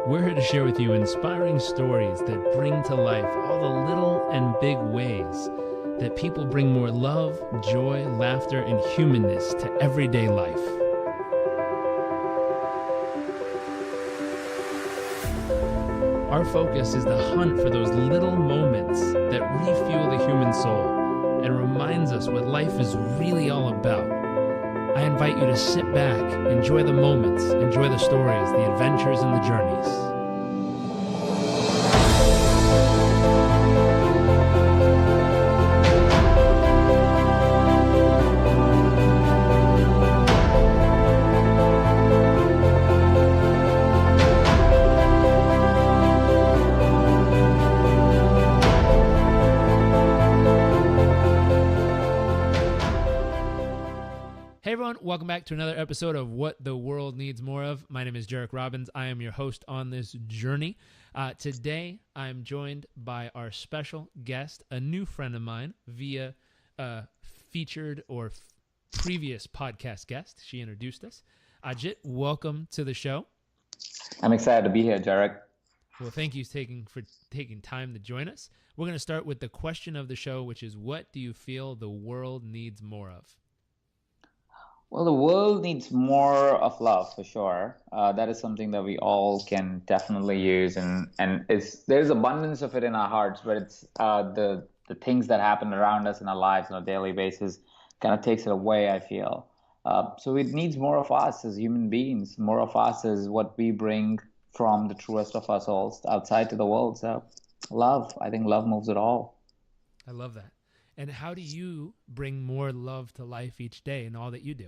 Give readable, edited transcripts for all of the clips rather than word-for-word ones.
We're here to share with you inspiring stories that bring to life all the little and big ways that people bring more love, joy, laughter, and humanness to everyday life. Our focus is the hunt for those little moments that refuel the human soul and reminds us what life is really all about. I invite you to sit back, enjoy the moments, enjoy the stories, the adventures, and the journeys. Hey everyone, welcome back to another episode of What the World Needs More Of. My name is Jarek Robbins. I am your host on this journey. Today, I'm joined by our special guest, a new friend of mine via featured or previous podcast guest. She introduced us. Ajit, welcome to the show. I'm excited to be here, Jarek. Well, thank you for taking time to join us. We're going to start with the question of the show, which is, what do you feel the world needs more of? Well, the world needs more of love for sure. That is something that we all can definitely use, and there's abundance of it in our hearts, but it's the things that happen around us in our lives on a daily basis kind of takes it away, I feel. So it needs more of us as human beings. More of us is what we bring from the truest of our souls outside to the world. So love, I think love moves it all. I love that. And how do you bring more love to life each day in all that you do?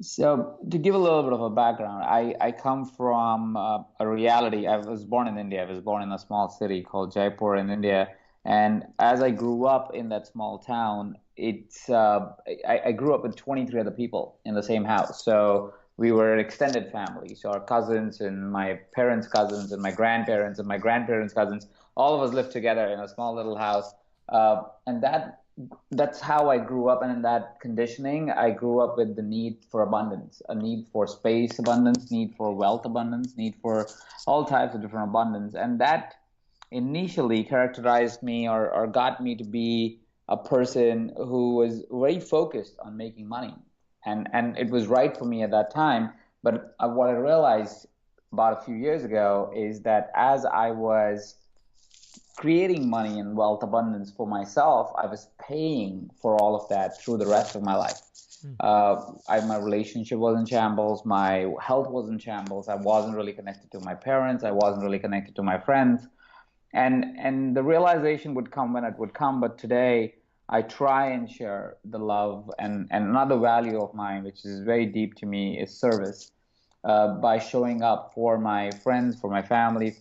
So to give a little bit of a background, I come from a reality. I was born in India. I was born in a small city called Jaipur in India. And as I grew up in that small town, I grew up with 23 other people in the same house. So we were an extended family. So our cousins and my parents' cousins and my grandparents cousins, all of us lived together in a small little house. And that's how I grew up. And in that conditioning, I grew up with the need for abundance, a need for space abundance, need for wealth abundance, need for all types of different abundance. And that initially characterized me or got me to be a person who was very focused on making money. And it was right for me at that time. But what I realized about a few years ago is that as I was creating money and wealth abundance for myself, I was paying for all of that through the rest of my life. My relationship was in shambles. My health was in shambles. I wasn't really connected to my parents. I wasn't really connected to my friends. And the realization would come when it would come. But today, I try and share the love and another value of mine, which is very deep to me, is service. By showing up for my friends, for my family,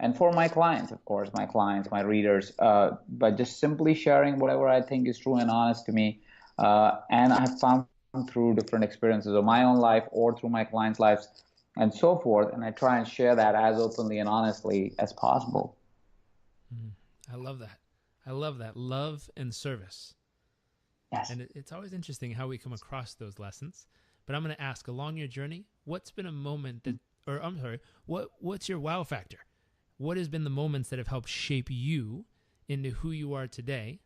and for my clients, of course, my readers, but just simply sharing whatever I think is true and honest to me. And I've found through different experiences of my own life or through my clients' lives and so forth. And I try and share that as openly and honestly as possible. I love that. I love that. Love and service. Yes. And it's always interesting how we come across those lessons. But I'm going to ask, along your journey, what's been a moment what's your wow factor? What has been the moments that have helped shape you into who you are today?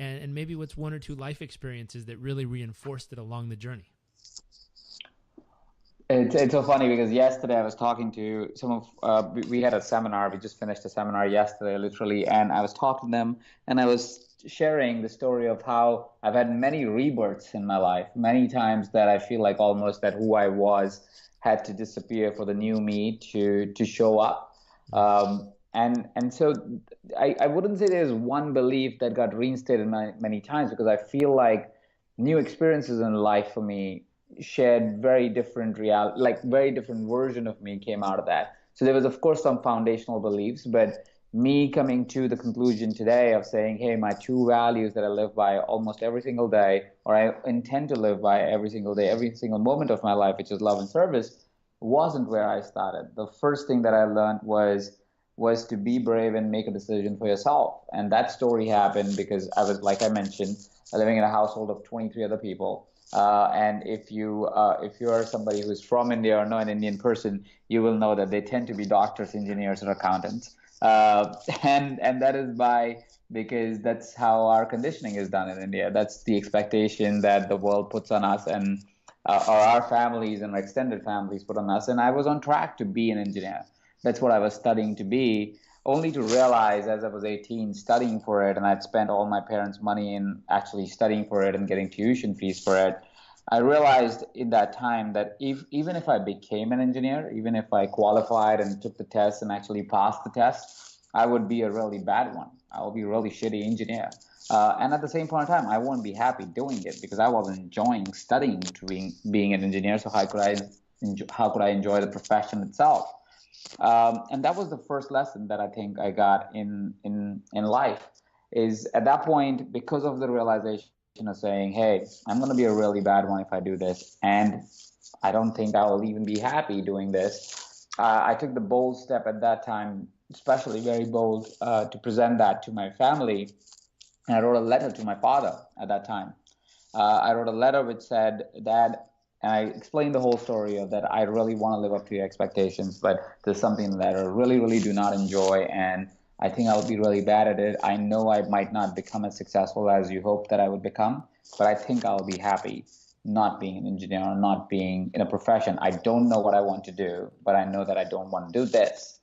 And maybe what's one or two life experiences that really reinforced it along the journey? It's so funny because yesterday I was talking to we had a seminar. We just finished a seminar yesterday, literally, and I was talking to them and I was sharing the story of how I've had many rebirths in my life, many times that I feel like almost that who I was had to disappear for the new me to show up. And so I wouldn't say there's one belief that got reinstated many times, because I feel like new experiences in life for me shared very different very different version of me came out of that. So there was, of course, some foundational beliefs, but me coming to the conclusion today of saying, hey, my two values that I live by almost every single day, or I intend to live by every single day, every single moment of my life, which is love and service, wasn't where I started. The first thing that I learned was to be brave and make a decision for yourself. And that story happened because I was, like I mentioned, living in a household of 23 other people. And if you are somebody who's from India or know an Indian person, you will know that they tend to be doctors, engineers, or accountants. And that is by because that's how our conditioning is done in India. That's the expectation that the world puts on us, and or our families and our extended families put on us. And I was on track to be an engineer. That's what I was studying to be, only to realize as I was 18 studying for it, and I'd spent all my parents' money in actually studying for it and getting tuition fees for it. I realized in that time that even if I became an engineer, even if I qualified and took the test and actually passed the test, I would be a really bad one. I would be a really shitty engineer. And at the same point in time, I wouldn't be happy doing it because I wasn't enjoying studying to being an engineer. So how could I enjoy the profession itself? And that was the first lesson that I think I got in life. Is at that point, because of the realization of saying, "Hey, I'm going to be a really bad one if I do this, and I don't think I will even be happy doing this." I took the bold step at that time, especially very bold, to present that to my family, and I wrote a letter to my father at that time. I wrote a letter which said, "Dad," and I explained the whole story of that I really want to live up to your expectations, but there's something that I really, really do not enjoy, and I think I'll be really bad at it. I know I might not become as successful as you hope that I would become, but I think I'll be happy not being an engineer or not being in a profession. I don't know what I want to do, but I know that I don't want to do this.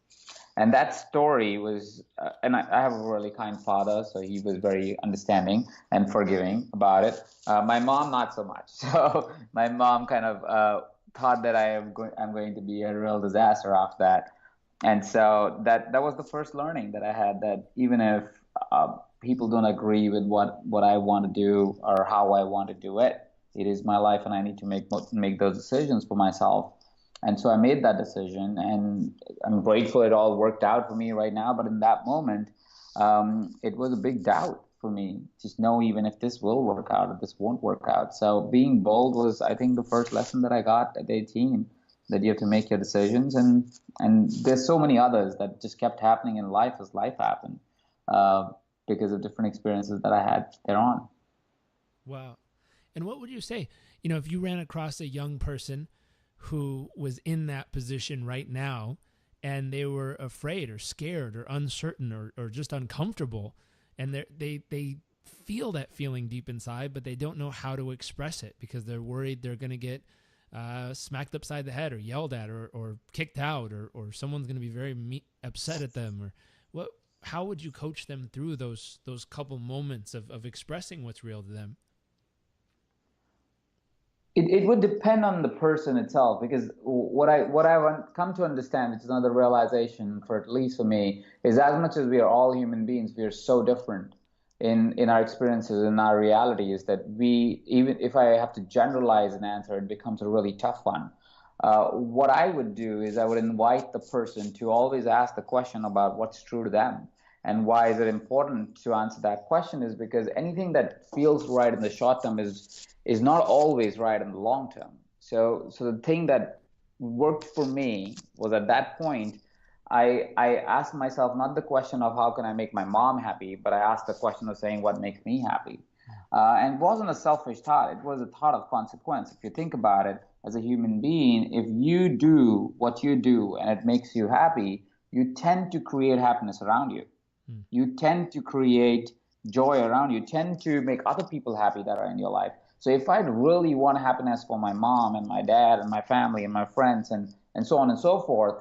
And that story was, and I have a really kind father, so he was very understanding and forgiving about it. My mom, not so much. So my mom kind of thought that I'm going to be a real disaster after that. And so that was the first learning that I had, that even if people don't agree with what I want to do or how I want to do it, it is my life, and I need to make those decisions for myself. And so I made that decision, and I'm grateful it all worked out for me right now. But in that moment, it was a big doubt for me. Just know even if this will work out, if this won't work out. So being bold was, I think, the first lesson that I got at 18, that you have to make your decisions. And there's so many others that just kept happening in life as life happened, uh, because of different experiences that I had thereon. Wow. And what would you say, if you ran across a young person who was in that position right now and they were afraid or scared or uncertain or just uncomfortable, and they feel that feeling deep inside, but they don't know how to express it because they're worried they're going to get smacked upside the head or yelled at or kicked out, or someone's going to be very upset at them, or what? How would you coach them through those couple moments of expressing what's real to them? It would depend on the person itself, because what I want come to understand, which is another realization for at least for me, is as much as we are all human beings, we are so different in our experiences, in our realities, that we, even if I have to generalize an answer, it becomes a really tough one. What I would do is I would invite the person to always ask the question about what's true to them. And why is it important to answer that question is because anything that feels right in the short term is not always right in the long term. So the thing that worked for me was, at that point, I asked myself not the question of how can I make my mom happy, but I asked the question of saying what makes me happy. And it wasn't a selfish thought, it was a thought of consequence. If you think about it, as a human being, if you do what you do and it makes you happy, you tend to create happiness around you. Hmm. You tend to create joy around you, tend to make other people happy that are in your life. So if I really want happiness for my mom and my dad and my family and my friends and so on and so forth,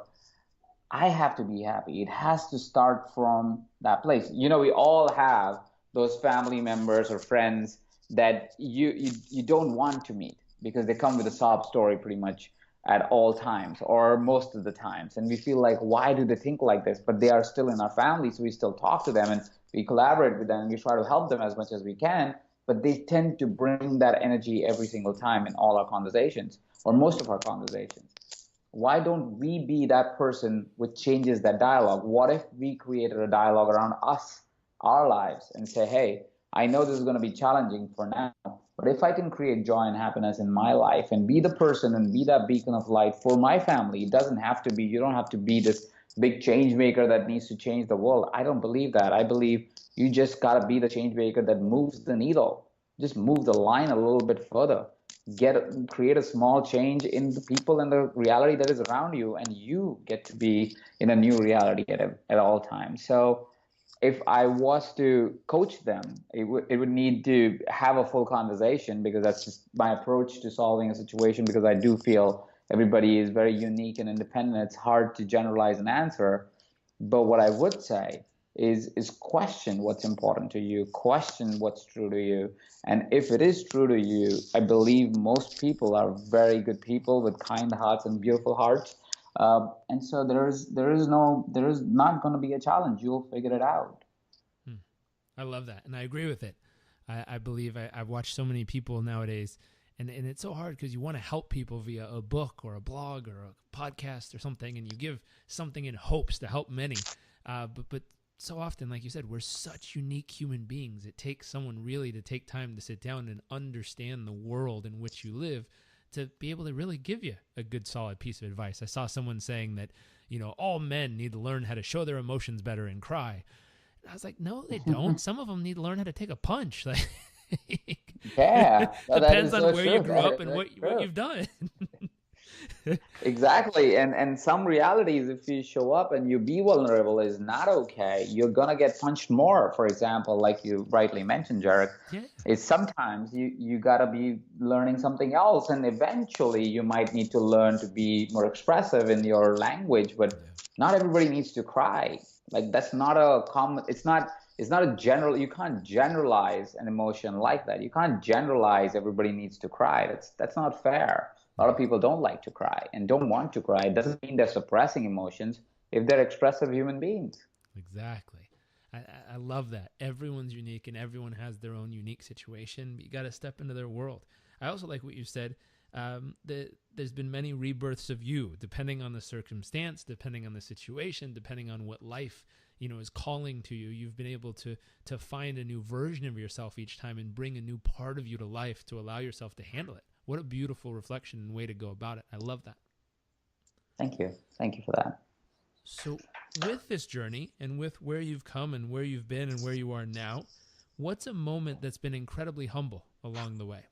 I have to be happy. It has to start from that place. We all have those family members or friends that you don't want to meet because they come with a sob story pretty much at all times or most of the times. And we feel like, why do they think like this? But they are still in our family, so we still talk to them and we collaborate with them and we try to help them as much as we can. But they tend to bring that energy every single time in all our conversations or most of our conversations. Why don't we be that person which changes that dialogue? What if we created a dialogue around us, our lives, and say, hey, I know this is going to be challenging for now, but if I can create joy and happiness in my life and be the person and be that beacon of light for my family, it doesn't have to be, you don't have to be this big change maker that needs to change the world. I don't believe that. I believe you just got to be the change maker that moves the needle, just move the line a little bit further. create a small change in the people and the reality that is around you, and you get to be in a new reality at all times. So if I was to coach them, it would need to have a full conversation, because that's just my approach to solving a situation, because I do feel everybody is very unique and independent. It's hard to generalize an answer. But what I would say is question what's important to you, question what's true to you. And if it is true to you, I believe most people are very good people with kind hearts and beautiful hearts. And so there is not going to be a challenge. You'll figure it out. Hmm. I love that, and I agree with it. I believe I've watched so many people nowadays, and it's so hard because you want to help people via a book or a blog or a podcast or something, and you give something in hopes to help many. But so often, like you said, we're such unique human beings. It takes someone really to take time to sit down and understand the world in which you live to be able to really give you a good, solid piece of advice. I saw someone saying that, all men need to learn how to show their emotions better and cry. I was like, no, they don't. Some of them need to learn how to take a punch. Like, Yeah, no, that depends is on so where true. you grew That up is and very what true. you've done. Exactly. And some realities, if you show up and you be vulnerable, is not okay. You're gonna get punched more. For example, like you rightly mentioned, Jarek, Yeah, is sometimes you gotta be learning something else, and eventually you might need to learn to be more expressive in your language. But yeah, not everybody needs to cry. Like that's not a common. It's not a general. You can't generalize an emotion like that. You can't generalize everybody needs to cry. That's not fair. A lot of yeah, people don't like to cry and don't want to cry. It doesn't mean they're suppressing emotions if they're expressive human beings. exactly. I love that. Everyone's unique and everyone has their own unique situation. You got to step into their world. I also like what you said. That there's been many rebirths of you, depending on the circumstance, depending on the situation, depending on what life is calling to you. You've been able to find a new version of yourself each time and bring a new part of you to life to allow yourself to handle it. What a beautiful reflection and way to go about it. I love that. Thank you. Thank you for that. So, with this journey and with where you've come and where you've been and where you are now, what's a moment that's been incredibly humble along the way?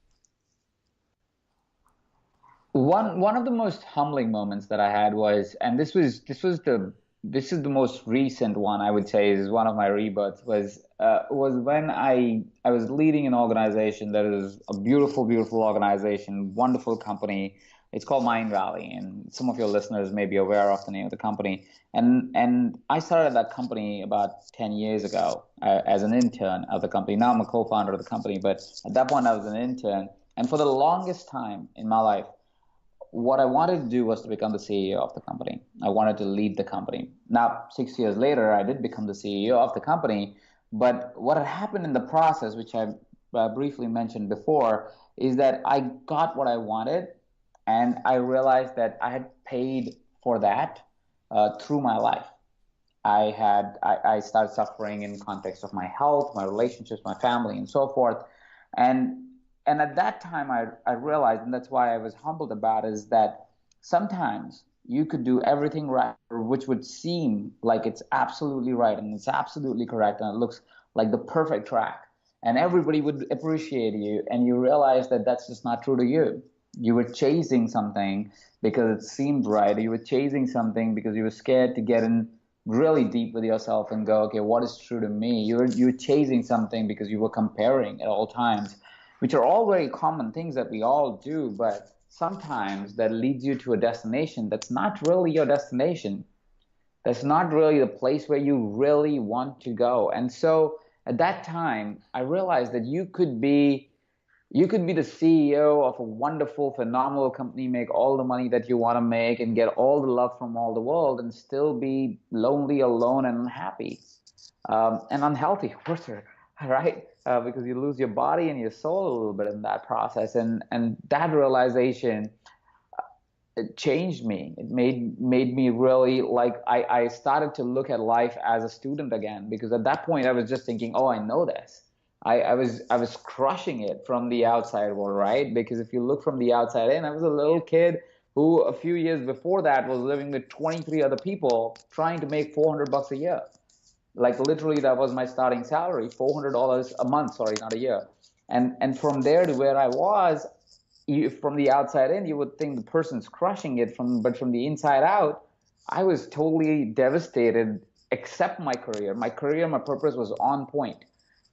One of the most humbling moments that I had was, and this is the most recent one I would say is one of my rebirths, was when I was leading an organization that is a beautiful organization, wonderful company. It's called Mindvalley, and some of your listeners may be aware of the name of the company. And I started that company about 10 years ago as an intern of the company. Now I'm a co-founder of the company, but at that point I was an intern. And for the longest time in my life, what I wanted to do was to become the CEO of the company. I wanted to lead the company. Now, 6 years later, I did become the CEO of the company. But what had happened in the process, which I briefly mentioned before, is that I got what I wanted, and I realized that I had paid for that through my life. I started suffering in context of my health, my relationships, my family, and so forth. And and at that time I realized, and that's why I was humbled about it, is that sometimes you could do everything right, which would seem like it's absolutely right and it's absolutely correct and it looks like the perfect track. And everybody would appreciate you, and you realize that that's just not true to you. You were chasing something because it seemed right. You were chasing something because you were scared to get in really deep with yourself and go, okay, what is true to me? You're chasing something because you were comparing at all times, which are all very common things that we all do, but sometimes that leads you to a destination that's not really your destination. That's not really the place where you really want to go. And so at that time, I realized that you could be the CEO of a wonderful, phenomenal company, make all the money that you want to make, and get all the love from all the world, and still be lonely, alone, and unhappy, and unhealthy, of course, right? Because you lose your body and your soul a little bit in that process, and that realization, it changed me. It made me really, like, I started to look at life as a student again, because at that point I was just thinking, oh, I know this. I was crushing it from the outside world, right? Because if you look from the outside in, I was a little kid who a few years before that was living with 23 other people trying to make $400 a year. Like literally that was my starting salary, $400 a month, sorry, not a year. And from there to where I was, from the outside in, you would think the person's crushing it but from the inside out, I was totally devastated. Except my purpose was on point,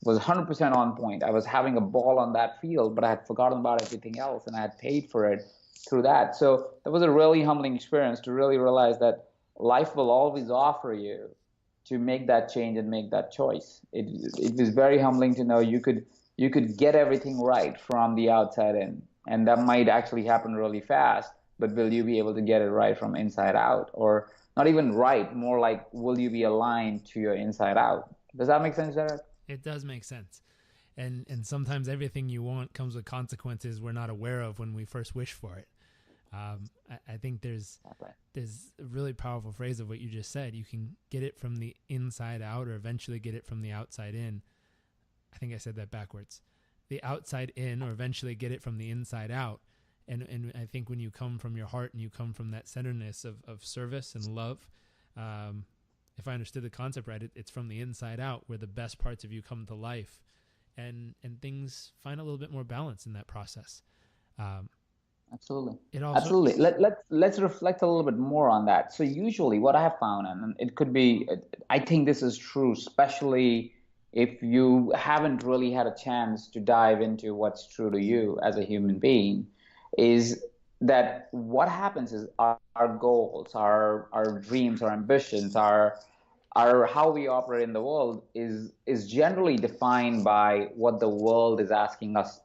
was 100% on point. I was having a ball on that field, but I had forgotten about everything else, and I had paid for it through that. So that was a really humbling experience to really realize that life will always offer you to make that change and make that choice. It was very humbling to know you could get everything right from the outside in, and that might actually happen really fast. But will you be able to get it right from inside out, or not even right? More like, will you be aligned to your inside out? Does that make sense, Derek? It does make sense. And sometimes everything you want comes with consequences we're not aware of when we first wish for it. I think there's a really powerful phrase of what you just said. You can get it from the inside out, or eventually get it from the outside in. I think I said that backwards. The outside in, or eventually get it from the inside out. And I think when you come from your heart and you come from that centeredness of service and love, if I understood the concept right, it's from the inside out where the best parts of you come to life, and things find a little bit more balance in that process. Um, Absolutely. it also, Absolutely. Let's reflect a little bit more on that. So usually what I have found, and it could be, I think this is true, especially if you haven't really had a chance to dive into what's true to you as a human being, is that what happens is our goals, our dreams, our ambitions, our how we operate in the world is generally defined by what the world is asking us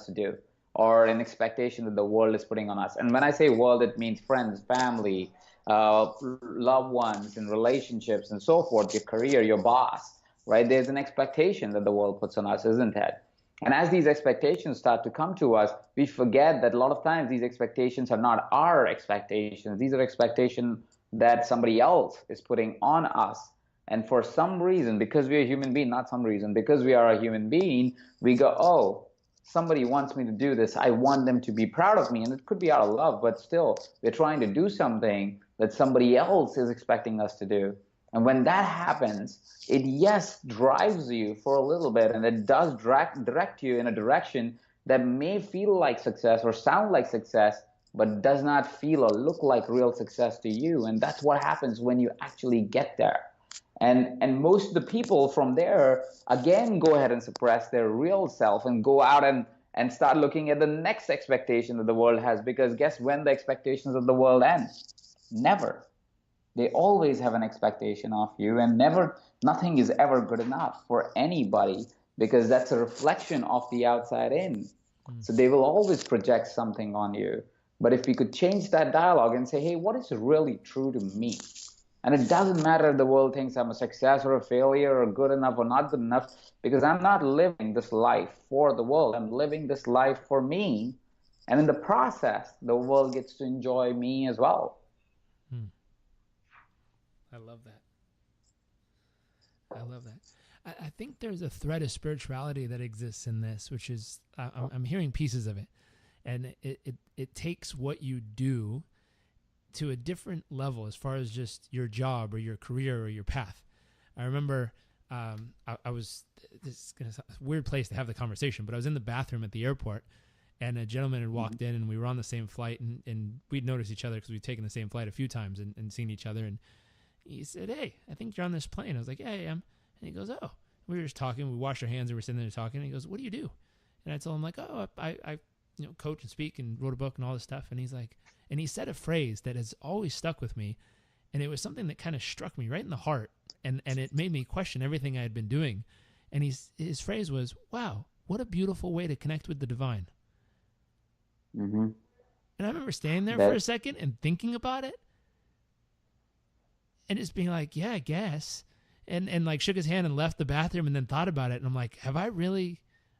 to do, or an expectation that the world is putting on us. And when I say world, it means friends, family, loved ones, and relationships, and so forth. Your career, your boss, right? There's an expectation that the world puts on us, isn't it? And as these expectations start to come to us, we forget that a lot of times these expectations are not our expectations. These are expectations that somebody else is putting on us. And for some reason, because we're a human being, not some reason, because we are a human being, we go, oh, somebody wants me to do this. I want them to be proud of me. And it could be out of love, but still, we're trying to do something that somebody else is expecting us to do. And when that happens, it, yes, drives you for a little bit, and it does direct you in a direction that may feel like success or sound like success, but does not feel or look like real success to you. And that's what happens when you actually get there. And most of the people from there again go ahead and suppress their real self and go out and start looking at the next expectation that the world has, because guess when the expectations of the world end? Never. They always have an expectation of you, and never, nothing is ever good enough for anybody, because that's a reflection of the outside in. So they will always project something on you. But if we could change that dialogue and say, hey, what is really true to me? And it doesn't matter if the world thinks I'm a success or a failure or good enough or not good enough, because I'm not living this life for the world. I'm living this life for me. And in the process, the world gets to enjoy me as well. hmm, I love that. I love that. I think there's a thread of spirituality that exists in this, which is, I'm hearing pieces of it. And it takes what you do to a different level as far as just your job or your career or your path. I remember I was, this is going to sound a weird place to have the conversation, but I was in the bathroom at the airport, and a gentleman had walked in, and we were on the same flight, and we'd noticed each other because we'd taken the same flight a few times and seen each other. And he said, hey, I think you're on this plane. I was like, yeah, I am. And he goes, oh. We were just talking. We washed our hands and we're sitting there talking. And he goes, what do you do? And I told him, like, oh, I coach and speak and wrote a book and all this stuff. And he's like, and he said a phrase that has always stuck with me. And it was something that kind of struck me right in the heart. And it made me question everything I had been doing. And his phrase was, wow, what a beautiful way to connect with the divine. Mm-hmm. And I remember standing there for a second and thinking about it. And just being like, yeah, I guess. And like shook his hand and left the bathroom, and then thought about it. And I'm like, have I really,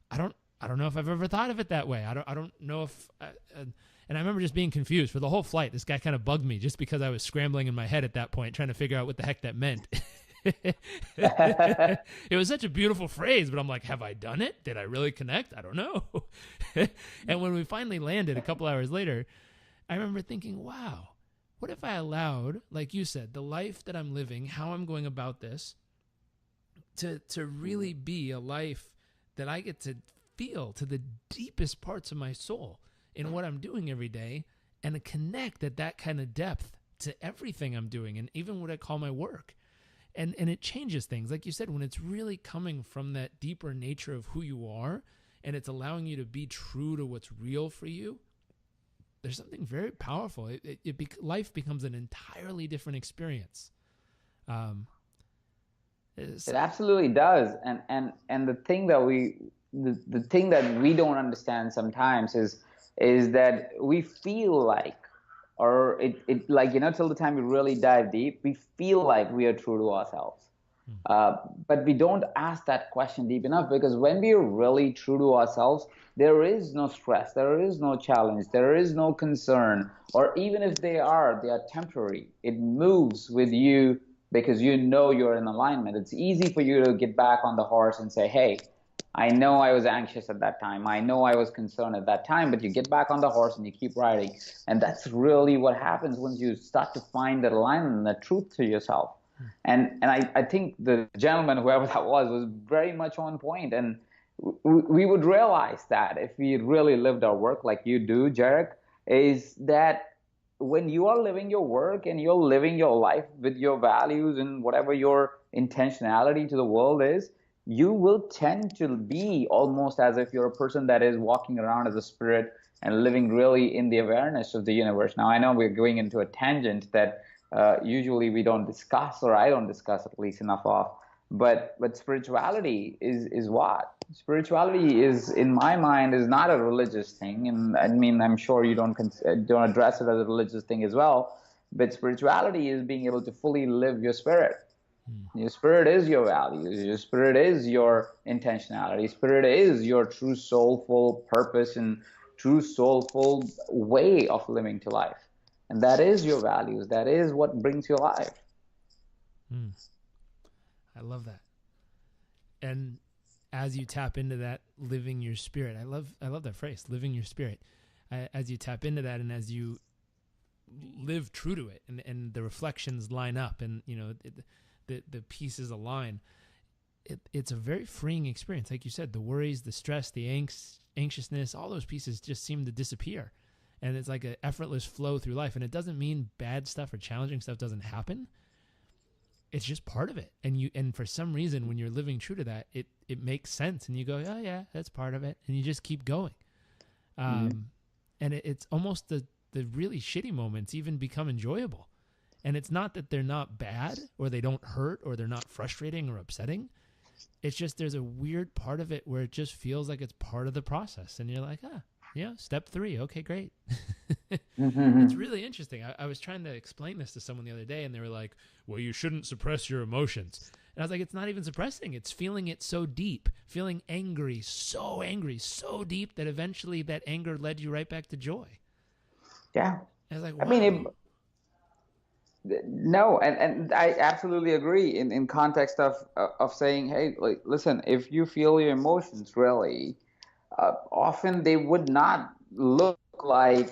I don't know if I've ever thought of it that way. I don't know if, and I remember just being confused for the whole flight. This guy kind of bugged me just because I was scrambling in my head at that point, trying to figure out what the heck that meant. It was such a beautiful phrase, but I'm like, have I done it? Did I really connect? I don't know. And when we finally landed a couple hours later, I remember thinking, wow, what if I allowed, like you said, the life that I'm living, how I'm going about this, to really be a life that I get to feel to the deepest parts of my soul. in what I'm doing every day and to connect at that kind of depth to everything I'm doing and even what I call my work. And it changes things. Like you said, when it's really coming from that deeper nature of who you are and it's allowing you to be true to what's real for you, there's something very powerful. Life becomes an entirely different experience. It absolutely does. And the thing that the thing that we don't understand sometimes is that we feel like, or it like, till the time we really dive deep, we feel like we are true to ourselves. But we don't ask that question deep enough, because when we are really true to ourselves, there is no stress, there is no challenge, there is no concern, or even if they are temporary. It moves with you because you know you're in alignment. It's easy for you to get back on the horse and say, hey, I know I was anxious at that time, I know I was concerned at that time, but you get back on the horse and you keep riding. And that's really what happens once you start to find that alignment and the truth to yourself. And I think the gentleman, whoever that was very much on point. And we would realize that if we really lived our work like you do, Jarek, is that when you are living your work and you're living your life with your values and whatever your intentionality to the world is, you will tend to be almost as if you're a person that is walking around as a spirit and living really in the awareness of the universe. Now, I know we're going into a tangent that usually we don't discuss, or I don't discuss at least enough of. But spirituality is what? Spirituality is, in my mind, is not a religious thing. And I mean, I'm sure you don't address it as a religious thing as well. But spirituality is being able to fully live your spirit. Your spirit is your values. Your spirit is your intentionality. Spirit is your true soulful purpose and true soulful way of living to life. And that is your values. That is what brings you alive. I love that. And as you tap into that, living your spirit, I love that phrase, living your spirit. As you tap into that and as you live true to it, and the reflections line up, and the pieces align, it's a very freeing experience. Like you said, the worries, the stress, the anxiousness, all those pieces just seem to disappear. And it's like an effortless flow through life. And it doesn't mean bad stuff or challenging stuff doesn't happen. It's just part of it. And for some reason, when you're living true to that, it makes sense. And you go, oh yeah, that's part of it. And you just keep going. And it's almost the really shitty moments even become enjoyable. And it's not that they're not bad or they don't hurt or they're not frustrating or upsetting. It's just there's a weird part of it where it just feels like it's part of the process. And you're like, step 3. Okay, great. It's really interesting. I was trying to explain this to someone the other day, and they were like, well, you shouldn't suppress your emotions. And I was like, it's not even suppressing. It's feeling it so deep, feeling angry, so deep that eventually that anger led you right back to joy. Yeah. I was like, wow. I mean, no, and I absolutely agree in context of saying, hey, like, listen, if you feel your emotions really, often they would not look like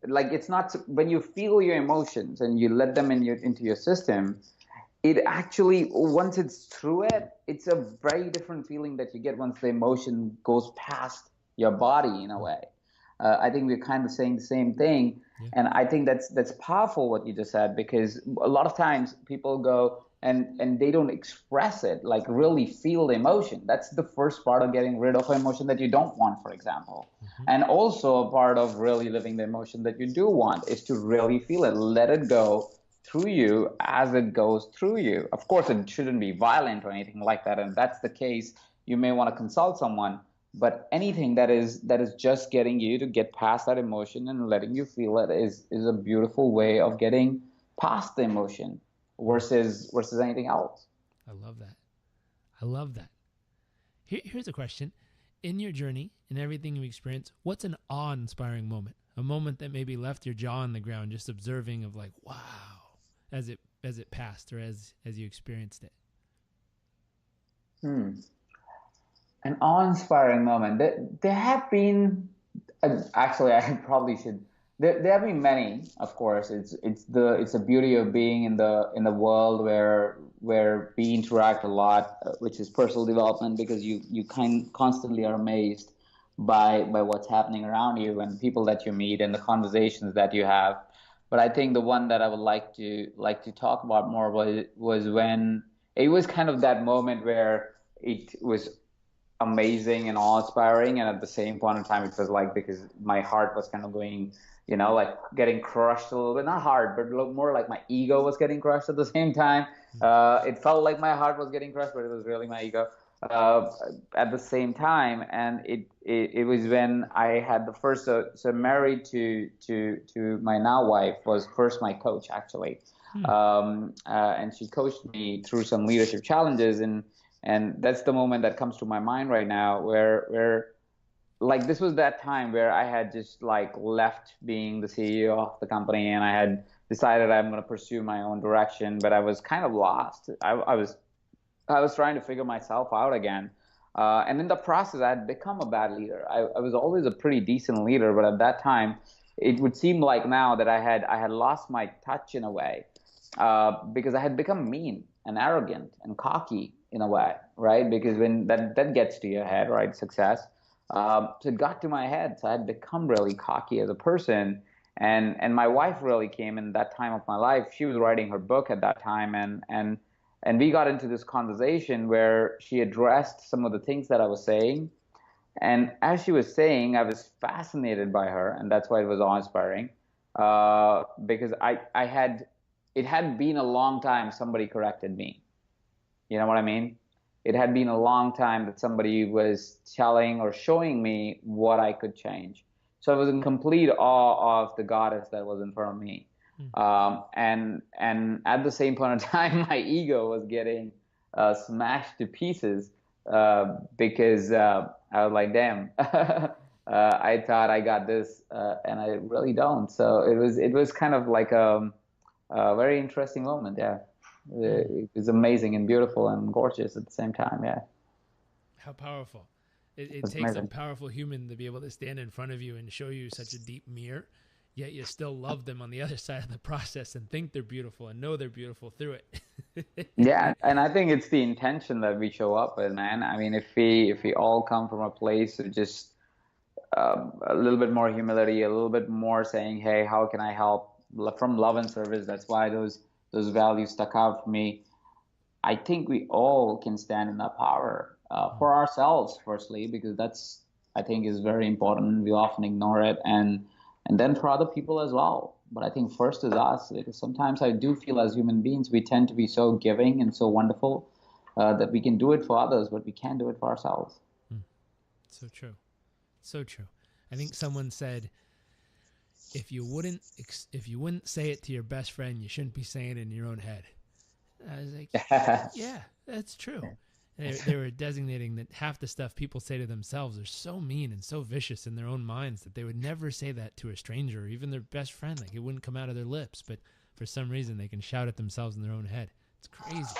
it's not when you feel your emotions and you let them into your system. It actually, once it's through it, it's a very different feeling that you get once the emotion goes past your body in a way. I think we're kind of saying the same thing. Yeah. And I think that's powerful what you just said, because a lot of times people go and they don't express it, like really feel the emotion. That's the first part of getting rid of an emotion that you don't want, for example. And also a part of really living the emotion that you do want is to really feel it, let it go through you as it goes through you. Of course, it shouldn't be violent or anything like that. And if that's the case, you may want to consult someone. But anything that is just getting you to get past that emotion and letting you feel it is a beautiful way of getting past the emotion versus anything else. I love that. Here's a question. In your journey, in everything you experience, what's an awe-inspiring moment? A moment that maybe left your jaw on the ground, just observing of like, wow, as it passed or as you experienced it. An awe-inspiring moment. There have been, actually, I probably should. There have been many, of course. It's the beauty of being in the world where we interact a lot, which is personal development, because you constantly are amazed by what's happening around you and people that you meet and the conversations that you have. But I think the one that I would like to talk about more was when it was kind of that moment where it was amazing and awe-inspiring, and at the same point in time, it was like because my heart was kind of going, like getting crushed a little bit, not hard, but more like my ego was getting crushed at the same time. It felt like my heart was getting crushed, but it was really my ego uh, at the same time. And it was when I had the first, so married to my now wife was first my coach actually. Hmm. And she coached me through some leadership challenges, and that's the moment that comes to my mind right now, where like this was that time where I had just like left being the CEO of the company, and I had decided I'm going to pursue my own direction, but I was kind of lost. I was trying to figure myself out again. And in the process, I had become a bad leader. I was always a pretty decent leader, but at that time, it would seem like now that I had lost my touch in a way, because I had become mean and arrogant and cocky in a way, right? Because when that gets to your head, right, success. So it got to my head. So I had become really cocky as a person. And my wife really came in that time of my life. She was writing her book at that time, and we got into this conversation where she addressed some of the things that I was saying. And as she was saying, I was fascinated by her, and that's why it was awe-inspiring. Because it had been a long time somebody corrected me. You know what I mean? It had been a long time that somebody was telling or showing me what I could change. So I was in complete awe of the goddess that was in front of me. Hmm. And at the same point in time, my ego was getting smashed to pieces, because I was like, damn, I thought I got this, and I really don't. So it was kind of like a very interesting moment. Yeah, Hmm. it was amazing and beautiful and gorgeous at the same time. Yeah, it How powerful. It was takes a amazing. powerful human to be able to stand in front of you and show you such a deep mirror, yet you still love them on the other side of the process and think they're beautiful and know they're beautiful through it. Yeah, and I think it's the intention that we show up with, man. I mean, if we all come from a place of just a little bit more humility, a little bit more saying, "Hey, how can I help?" From love and service. That's why those values stuck out for me. I think we all can stand in that power, Hmm. for ourselves, firstly, because that's, I think, is very important. We often ignore it, and then for other people as well. But I think first is us, because sometimes I do feel as human beings we tend to be so giving and so wonderful, that we can do it for others, but we can't do it for ourselves. Hmm. So true. So true. I think someone said if you wouldn't say it to your best friend, you shouldn't be saying it in your own head. I was like, yeah, that's true. And they were designating that half the stuff people say to themselves are so mean and so vicious in their own minds that they would never say that to a stranger or even their best friend. Like it wouldn't come out of their lips, but for some reason they can shout at themselves in their own head. It's crazy.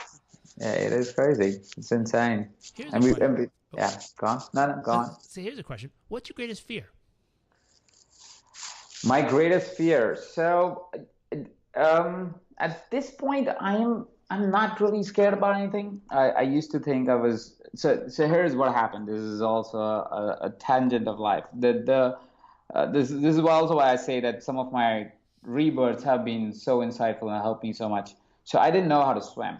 Yeah, it is crazy. It's insane. Here's a And we, question. and we Oh, yeah, go on. No, no, go on. so here's a question. What's your greatest fear? My greatest fear. So, at this point, I'm not really scared about anything. I used to think I was. So here's what happened. This is also a tangent of life. This is also why I say that some of my rebirths have been so insightful and helped me so much. So I didn't know how to swim.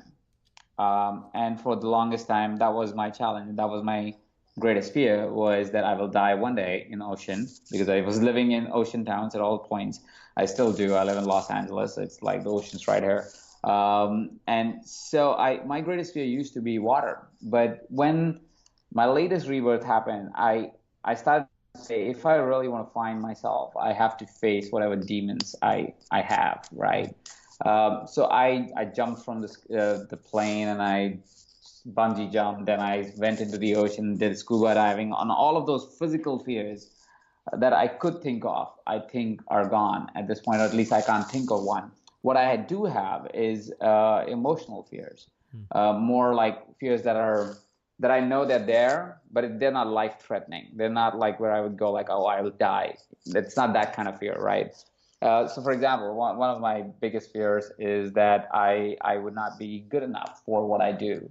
And for the longest time, that was my challenge. That was my greatest fear, was that I will die one day in ocean, because I was living in ocean towns at all points. I still do. I live in Los Angeles. It's like the ocean's right here. And so my greatest fear used to be water. But when my latest rebirth happened, I started to say, if I really want to find myself, I have to face whatever demons I have, right? So I jumped from the plane, and I bungee jumped, and I went into the ocean, did scuba diving. On all of those physical fears that I could think of, I think are gone at this point, or at least I can't think of one. What I do have is emotional fears, Hmm. more like fears that I know they're there, but they're not life threatening. They're not like where I would go like, oh, I will die. It's not that kind of fear, right? So, for example, one of my biggest fears is that I would not be good enough for what I do.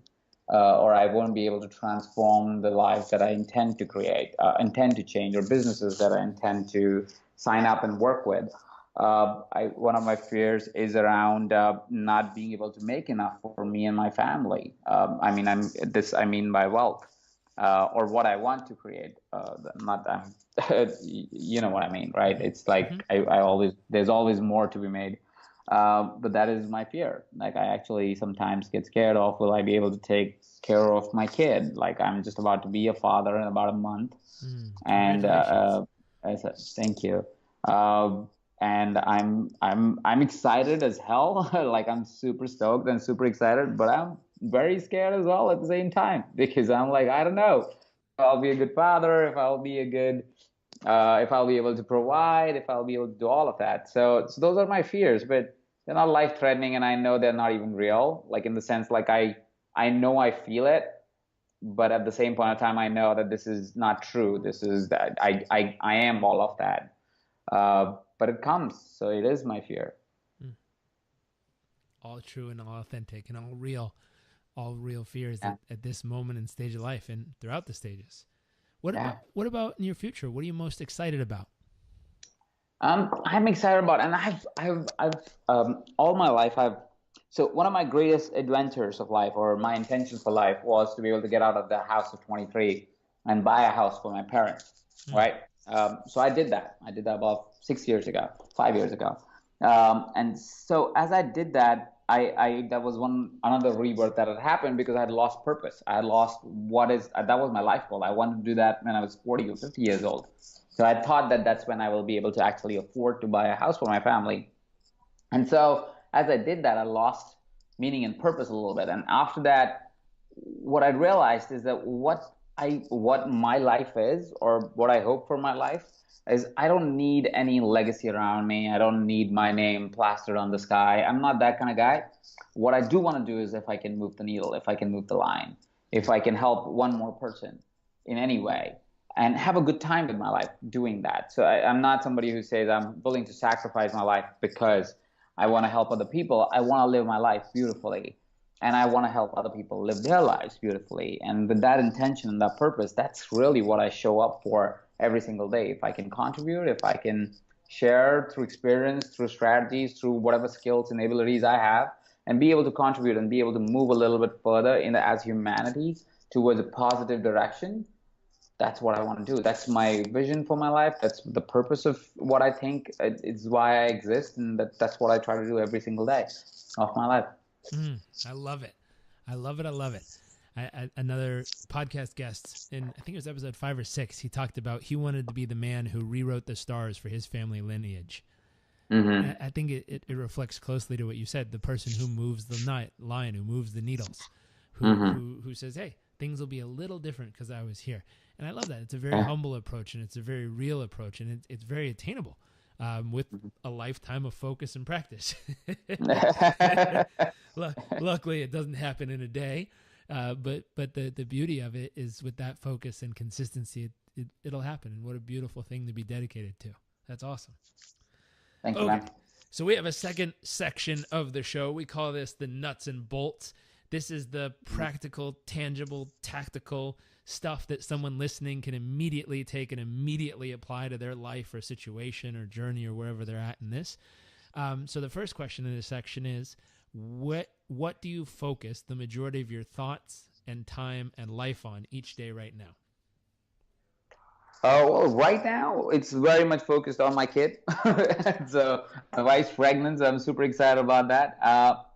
or I won't be able to transform the lives that I intend to create, intend to change, or businesses that I intend to sign up and work with. One of my fears is around not being able to make enough for me and my family. I mean by wealth, or what I want to create. Not you know what I mean, right? It's Mm-hmm. like I always there's always more to be made. But that is my fear. Like I actually sometimes get scared of, will I be able to take care of my kid? Like I'm just about to be a father in about a month, and Congratulations. I said, thank you. Uh, and I'm excited as hell. Like I'm super stoked and super excited, but I'm very scared as well at the same time because I'm like, I don't know if I'll be a good father, if I'll be able to provide, if I'll be able to do all of that. So those are my fears, but they're not life threatening, and I know they're not even real. Like in the sense, like I know I feel it, but at the same point of time, I know that this is not true. This is that I am all of that. But it comes, so it is my fear. Mm. All true and all authentic and all real fears Yeah, at this moment and stage of life and throughout the stages. What yeah. about in your future? What are you most excited about? I'm excited about, and all my life so one of my greatest adventures of life, or my intention for life, was to be able to get out of the house of 23 and buy a house for my parents, Mm. right? So I did that. I did that about 6 years ago, 5 years ago. And so as I did that, that was another rebirth that had happened because I had lost purpose. I had lost that was my life goal. I wanted to do that when I was 40 or 50 years old. So I thought that that's when I will be able to actually afford to buy a house for my family. And so as I did that, I lost meaning and purpose a little bit. And after that, what I realized is that what my life is, or what I hope for my life, is I don't need any legacy around me. I don't need my name plastered on the sky. I'm not that kind of guy. What I do want to do is, if I can move the needle, if I can move the line, if I can help one more person in any way, and have a good time with my life doing that. So I'm not somebody who says I'm willing to sacrifice my life because I want to help other people. I want to live my life beautifully, and I want to help other people live their lives beautifully. And with that intention and that purpose, that's really what I show up for every single day. If I can contribute, if I can share through experience, through strategies, through whatever skills and abilities I have, and be able to contribute and be able to move a little bit further as humanity towards a positive direction, that's what I want to do. That's my vision for my life. That's the purpose of what I think it's why I exist, and that's what I try to do every single day of my life. Mm. I love it. I love it. I love it. Another podcast guest in, I think it was episode 5 or 6, he talked about he wanted to be the man who rewrote the stars for his family lineage. Mm-hmm. I think it reflects closely to what you said. The person who moves the line, who moves the needles, Mm-hmm. who says, "Hey, things will be a little different because I was here." And I love that. It's a very Yeah. humble approach, and it's a very real approach, and it's very attainable, with a lifetime of focus and practice. Luckily, it doesn't happen in a day, but the beauty of it is with that focus and consistency, it'll happen. And what a beautiful thing to be dedicated to. That's awesome. Thank you, Okay. man. So we have a second section of the show. We call this the nuts and bolts. This is the practical, tangible, tactical stuff that someone listening can immediately take and immediately apply to their life or situation or journey or wherever they're at in this. So the first question in this section is, what do you focus the majority of your thoughts and time and life on each day right now? Well, right now it's very much focused on my kid. So my wife's pregnant, so I'm super excited about that.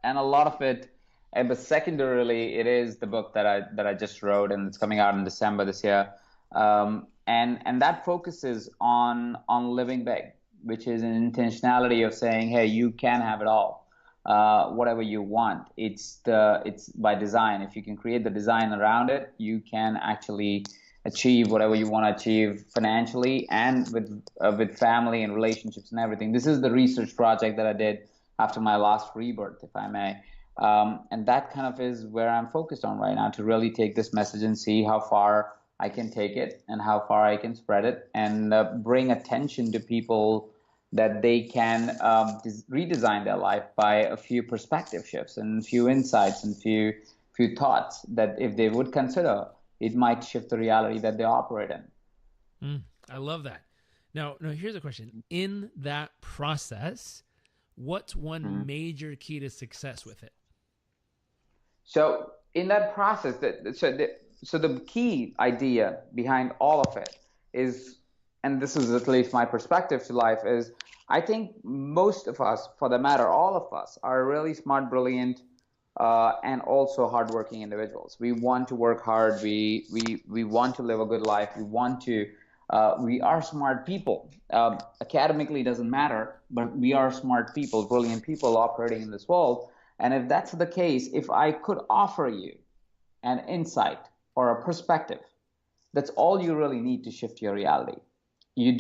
And a lot of it, but secondarily, it is the book that I just wrote, and it's coming out in December this year. And that focuses on living big, which is an intentionality of saying, hey, you can have it all, whatever you want. It's by design. If you can create the design around it, you can actually achieve whatever you want to achieve financially and with family and relationships and everything. This is the research project that I did after my last rebirth, if I may. And that kind of is where I'm focused on right now, to really take this message and see how far I can take it and how far I can spread it, and bring attention to people that they can redesign their life by a few perspective shifts and a few insights and few few thoughts that if they would consider, it might shift the reality that they operate in. I love that. Now, here's a question. In that process, what's one Mhm. major key to success with it? So in that process, so the key idea behind all of it is, and this is at least my perspective to life, is I think most of us, for the matter, all of us, are really smart, brilliant, and also hardworking individuals. We want to work hard. We want to live a good life. We are smart people. Academically doesn't matter, but we are smart people, brilliant people operating in this world. And if that's the case, if I could offer you an insight or a perspective, that's all you really need to shift your reality. You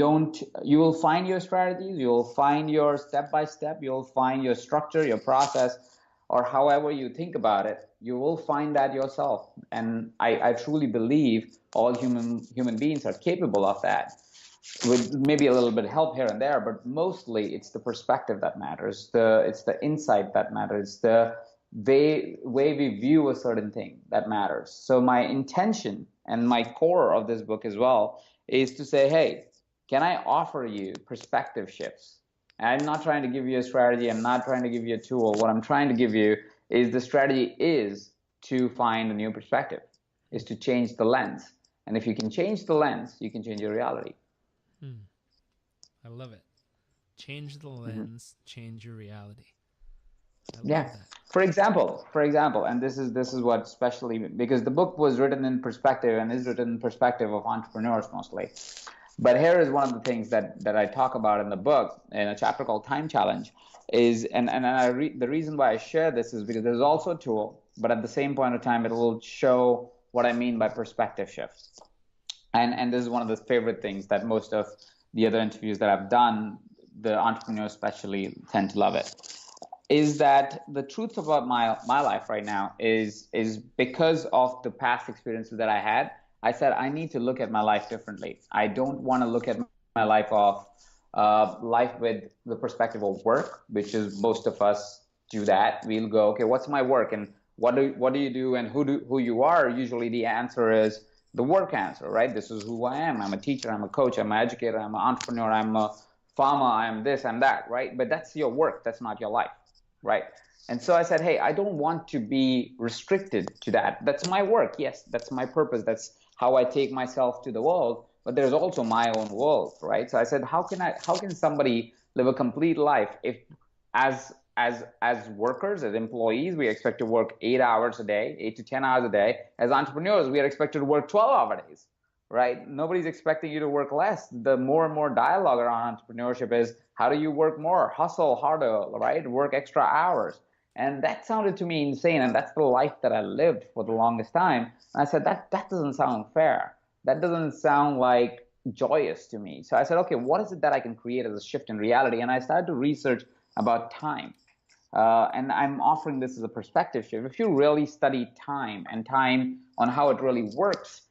will find your strategies, you'll find your step by step, you'll find your structure, your process, or however you think about it, you will find that yourself. And I truly believe all human beings are capable of that, with maybe a little bit of help here and there, but mostly it's the perspective that matters. It's the insight that matters. The way we view a certain thing that matters. So my intention and my core of this book as well is to say, hey, can I offer you perspective shifts? And I'm not trying to give you a strategy. I'm not trying to give you a tool. What I'm trying to give you is the strategy is to find a new perspective, is to change the lens. And if you can change the lens, you can change your reality. Hmm. I love it. Change the Mm-hmm. lens, change your reality. I love Yeah. that. For example, and this is what especially because the book was written in perspective and is written in perspective of entrepreneurs mostly. But here is one of the things that I talk about in the book in a chapter called Time Challenge is the reason why I share this is because there's also a tool, but at the same point of time it will show what I mean by perspective shifts. And this is one of the favorite things that most of the other interviews that I've done, the entrepreneurs especially tend to love it, is that the truth about my life right now is because of the past experiences that I had. I said I need to look at my life differently. I don't want to look at my life with the perspective of work, which is most of us do that. We'll go, okay, what's my work and what do you do and who you are? Usually the answer is the work answer, right? This is who I am. I'm a teacher. I'm a coach. I'm an educator. I'm an entrepreneur. I'm a farmer. I'm this. I'm that, right? But that's your work. That's not your life, right? And so I said, hey, I don't want to be restricted to that. That's my work. Yes, that's my purpose. That's how I take myself to the world. But there's also my own world, right? So I said, how can somebody live a complete life if as workers, as employees, we expect to work 8 hours a day, 8 to 10 hours a day. As entrepreneurs, we are expected to work 12-hour days, right? Nobody's expecting you to work less. The more and more dialogue around entrepreneurship is how do you work more, hustle harder, right? Work extra hours. And that sounded to me insane. And that's the life that I lived for the longest time. And I said, that doesn't sound fair. That doesn't sound like joyous to me. So I said, okay, what is it that I can create as a shift in reality? And I started to research about time. And I'm offering this as a perspective shift. If you really study time and time on how it really works,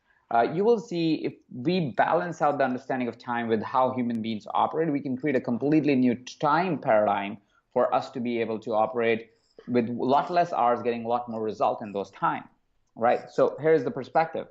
you will see if we balance out the understanding of time with how human beings operate, we can create a completely new time paradigm for us to be able to operate with a lot less hours, getting a lot more result in those time, right? So here's the perspective.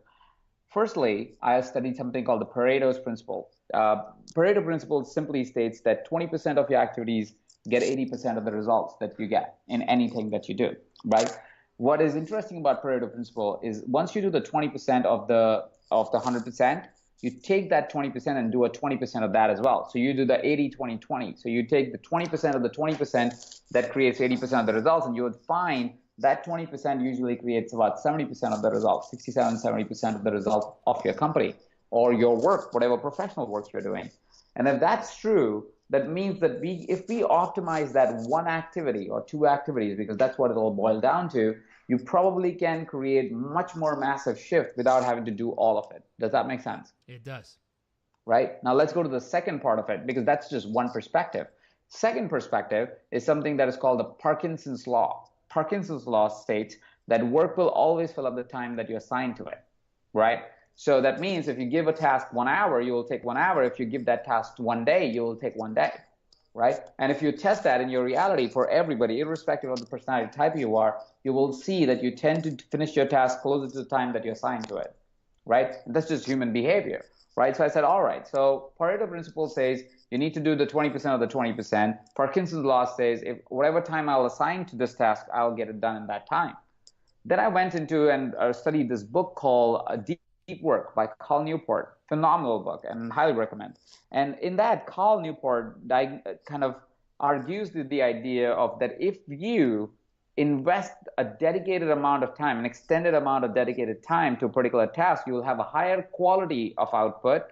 Firstly, I studied something called the Pareto's principle. Pareto principle simply states that 20% of your activities get 80% of the results that you get in anything that you do, right? What is interesting about Pareto principle is once you do the 20% of the 100%, you take that 20% and do a 20% of that as well. So you do the 80-20-20. So you take the 20% of the 20% that creates 80% of the results, and you would find that 20% usually creates about 70% of the results, 67, 70% of the result of your company or your work, whatever professional work you're doing. And if that's true, that means that if we optimize that one activity or two activities, because that's what it'll boil down to, you probably can create much more massive shift without having to do all of it. Does that make sense? It does. Right? Now let's go to the second part of it, because that's just one perspective. Second perspective is something that is called the Parkinson's law. Parkinson's law states that work will always fill up the time that you assign to it, right? So that means if you give a task 1 hour, you will take 1 hour. If you give that task one day, you will take one day, right? And if you test that in your reality for everybody, irrespective of the personality type you are, you will see that you tend to finish your task closer to the time that you assign to it, right? And that's just human behavior, right? So I said, all right, so Pareto principle says you need to do the 20% of the 20%. Parkinson's law says if whatever time I'll assign to this task, I'll get it done in that time. Then I went into and studied this book called Deep Work by Cal Newport. Phenomenal book and highly recommend. And in that, Cal Newport kind of argues the idea of that if you invest a dedicated amount of time, an extended amount of dedicated time to a particular task, you will have a higher quality of output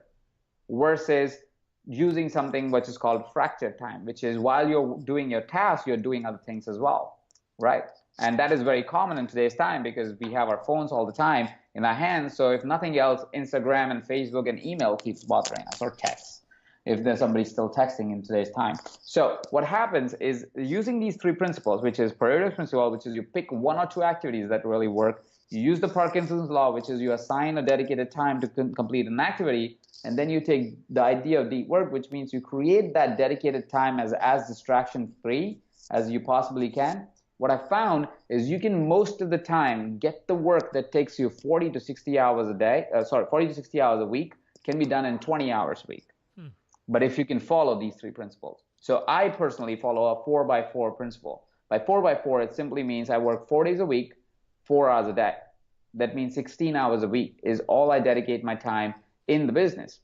versus using something which is called fractured time, which is while you're doing your task, you're doing other things as well, right? And that is very common in today's time because we have our phones all the time in our hands. So if nothing else, Instagram and Facebook and email keeps bothering us, or text, if there's somebody still texting in today's time. So what happens is using these three principles, which is Pareto's principle, which is you pick one or two activities that really work. You use the Parkinson's law, which is you assign a dedicated time to complete an activity. And then you take the idea of deep work, which means you create that dedicated time as distraction free as you possibly can. What I found is you can most of the time get the work that takes you 40 to 60 hours a day, 40 to 60 hours a week can be done in 20 hours a week. But if you can follow these three principles. So I personally follow a 4x4 principle. By 4x4, it simply means I work 4 days a week, 4 hours a day. That means 16 hours a week is all I dedicate my time in the business.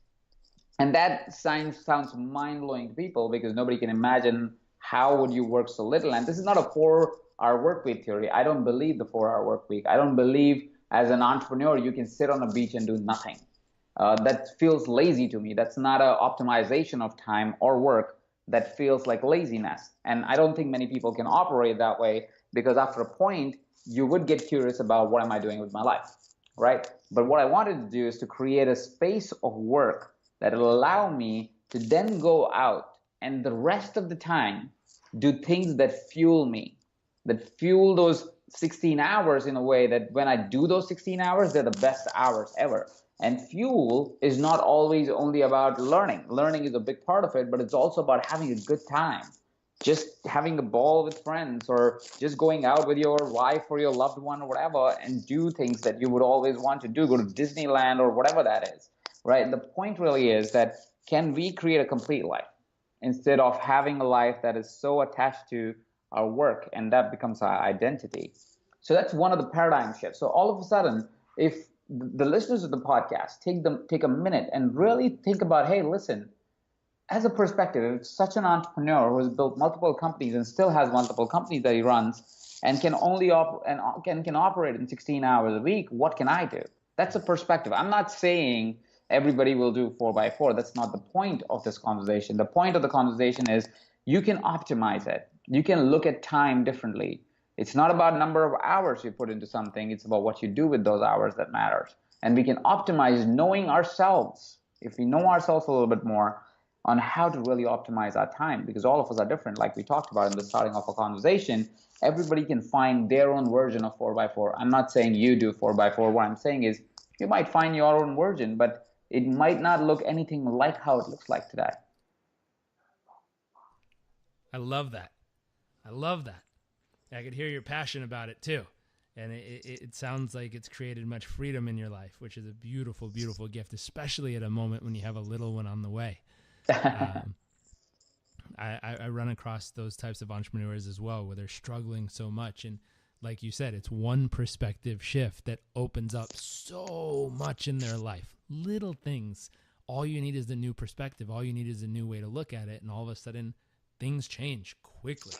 And that sounds mind-blowing to people because nobody can imagine how would you work so little. And this is not a 4-hour work week theory. I don't believe the 4-hour work week. I don't believe as an entrepreneur you can sit on a beach and do nothing. That feels lazy to me. That's not an optimization of time or work. That feels like laziness. And I don't think many people can operate that way because after a point, you would get curious about what am I doing with my life, right? But what I wanted to do is to create a space of work that will allow me to then go out and the rest of the time do things that fuel me, that fuel those 16 hours in a way that when I do those 16 hours, they're the best hours ever. And fuel is not always only about learning. Learning is a big part of it, but it's also about having a good time. Just having a ball with friends or just going out with your wife or your loved one or whatever and do things that you would always want to do, go to Disneyland or whatever that is, right? The point really is that can we create a complete life instead of having a life that is so attached to our work and that becomes our identity? So that's one of the paradigm shifts. So all of a sudden, if the listeners of the podcast take a minute and really think about, hey, listen, as a perspective, if such an entrepreneur who has built multiple companies and still has multiple companies that he runs and can only can operate in 16 hours a week, what can I do? That's a perspective. I'm not saying everybody will do 4x4. That's not the point of this conversation. The point of the conversation is you can optimize it. You can look at time differently. It's not about number of hours you put into something. It's about what you do with those hours that matters. And we can optimize knowing ourselves. If we know ourselves a little bit more on how to really optimize our time, because all of us are different, like we talked about in the starting of our conversation, everybody can find their own version of 4x4. I'm not saying you do 4x4. What I'm saying is you might find your own version, but it might not look anything like how it looks like today. I love that. I love that. I could hear your passion about it too. And it sounds like it's created much freedom in your life, which is a beautiful, beautiful gift, especially at a moment when you have a little one on the way. I run across those types of entrepreneurs as well, where they're struggling so much. And like you said, it's one perspective shift that opens up so much in their life. Little things. All you need is the new perspective. All you need is a new way to look at it. And all of a sudden, things change quickly.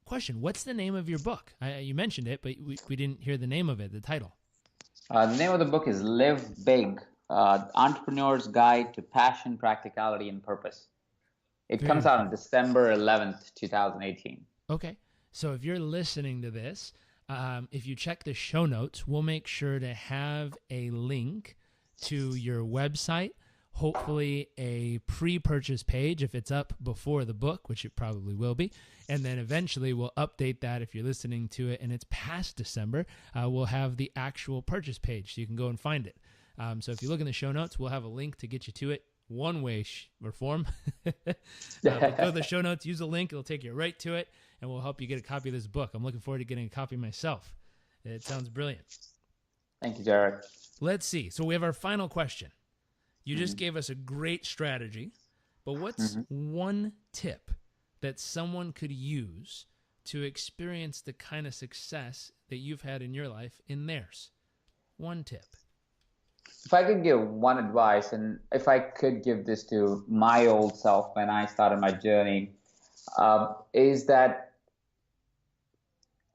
Question, what's the name of your book? You mentioned it, but we didn't hear the name of it, the title. The name of the book is Live Big, Entrepreneur's Guide to Passion, Practicality, and Purpose. It comes out on December 11th, 2018. Okay. So if you're listening to this, if you check the show notes, we'll make sure to have a link to your website, hopefully a pre-purchase page if it's up before the book, which it probably will be. And then eventually we'll update that if you're listening to it and it's past December, we'll have the actual purchase page so you can go and find it. So if you look in the show notes, we'll have a link to get you to it. one way or form. But go to the show notes, use the link. It'll take you right to it, and we'll help you get a copy of this book. I'm looking forward to getting a copy myself. It sounds brilliant. Thank you, Jared. Let's see. So we have our final question. You just gave us a great strategy, but what's one tip that someone could use to experience the kind of success that you've had in your life in theirs? One tip. If I could give one advice, and if I could give this to my old self when I started my journey, is that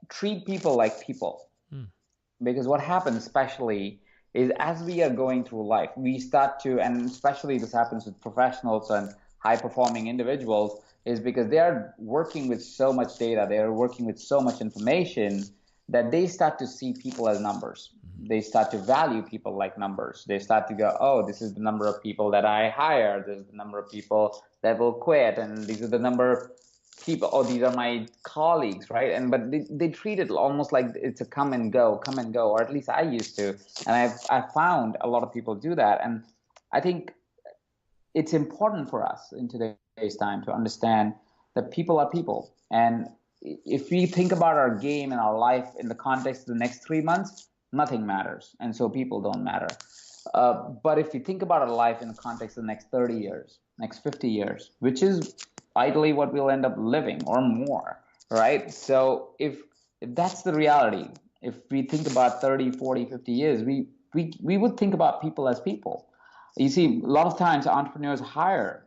treat people like people. Because what happens especially is as we are going through life, we start to, and especially this happens with professionals and high-performing individuals, is because they are working with so much data, they are working with so much information that they start to see people as numbers. They start to value people like numbers. They start to go, oh, this is the number of people that I hire. This is the number of people that will quit. And these are the number of people, oh, these are my colleagues, right? But they treat it almost like it's a come and go, or at least I used to. And I've found a lot of people do that. And I think it's important for us in today's time to understand that people are people. And if we think about our game and our life in the context of the next 3 months, nothing matters. And so people don't matter. But if you think about our life in the context of the next 30 years, next 50 years, which is ideally what we'll end up living or more, right? So if that's the reality, if we think about 30, 40, 50 years, we would think about people as people. You see, a lot of times entrepreneurs hire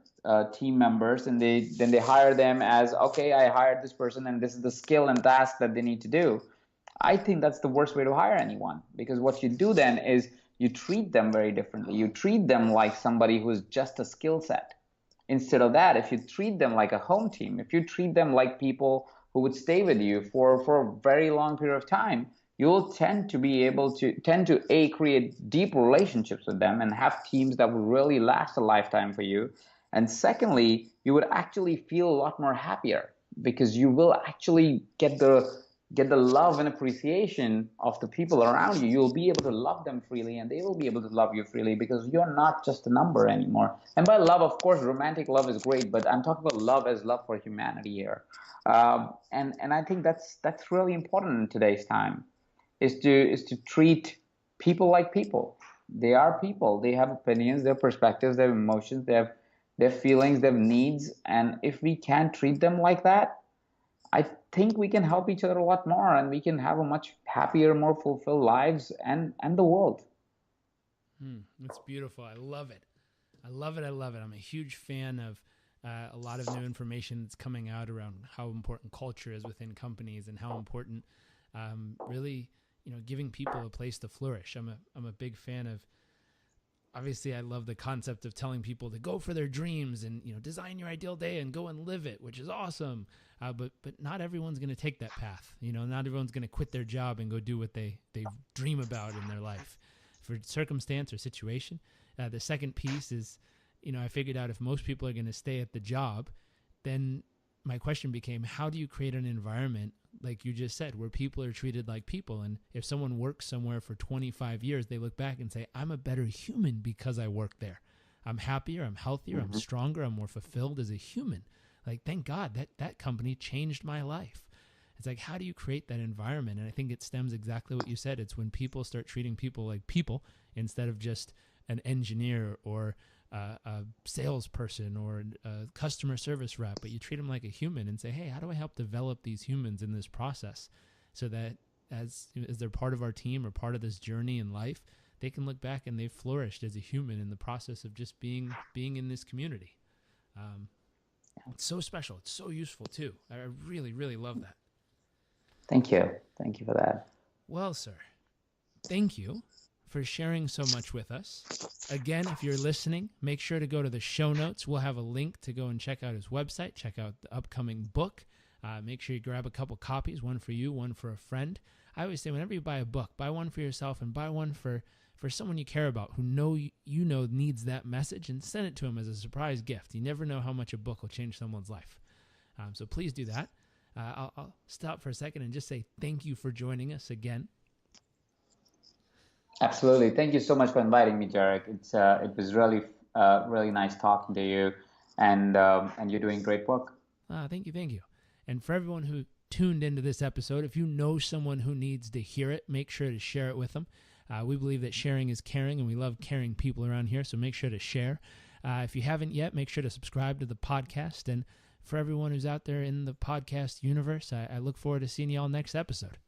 team members, and then they hire them as, okay, I hired this person and this is the skill and task that they need to do. I think that's the worst way to hire anyone, because what you do then is you treat them very differently. You treat them like somebody who's just a skill set. Instead of that, if you treat them like a home team, if you treat them like people who would stay with you for a very long period of time, you'll tend to create deep relationships with them and have teams that will really last a lifetime for you. And secondly, you would actually feel a lot more happier, because you will actually get the love and appreciation of the people around you. You'll be able to love them freely, and they will be able to love you freely, because you're not just a number anymore. And by love, of course, romantic love is great, but I'm talking about love as love for humanity here. And I think that's really important in today's time, is to treat people like people. They are people. They have opinions, they have perspectives, they have emotions, they have their feelings, they have needs. And if we can't treat them like that, I think we can help each other a lot more, and we can have a much happier, more fulfilled lives and the world. That's beautiful. I love it. I love it. I'm a huge fan of a lot of new information that's coming out around how important culture is within companies, and how important really, giving people a place to flourish. I'm a big fan of, obviously, I love the concept of telling people to go for their dreams and, design your ideal day and go and live it, which is awesome. But not everyone's going to take that path. Not everyone's going to quit their job and go do what they dream about in their life. For circumstance or situation. The second piece is, I figured out if most people are going to stay at the job, then my question became, how do you create an environment, like you just said, where people are treated like people? And if someone works somewhere for 25 years, they look back and say, I'm a better human because I work there. I'm happier, I'm healthier, I'm stronger, I'm more fulfilled as a human. Like, thank God that company changed my life. It's like, how do you create that environment? And I think it stems exactly what you said. It's when people start treating people like people instead of just an engineer or a salesperson or a customer service rep, but you treat them like a human and say, hey, how do I help develop these humans in this process, so that as they're part of our team or part of this journey in life, they can look back and they've flourished as a human in the process of just being in this community. It's so special. It's so useful too. I really, really love that. Thank you. Thank you for that. Well, sir, thank you for sharing so much with us. Again, if you're listening, make sure to go to the show notes. We'll have a link to go and check out his website, check out the upcoming book. Make sure you grab a couple copies, one for you, one for a friend. I always say, whenever you buy a book, buy one for yourself and buy one for someone you care about who needs that message, and send it to them as a surprise gift. You never know how much a book will change someone's life. So please do that. I'll stop for a second and just say thank you for joining us again. Absolutely. Thank you so much for inviting me, Jarek. It was really Really nice talking to you, and you're doing great work. Thank you, thank you. And for everyone who tuned into this episode, if you know someone who needs to hear it, make sure to share it with them. We believe that sharing is caring, and we love caring people around here, so make sure to share. If you haven't yet, make sure to subscribe to the podcast. And for everyone who's out there in the podcast universe, I look forward to seeing you all next episode.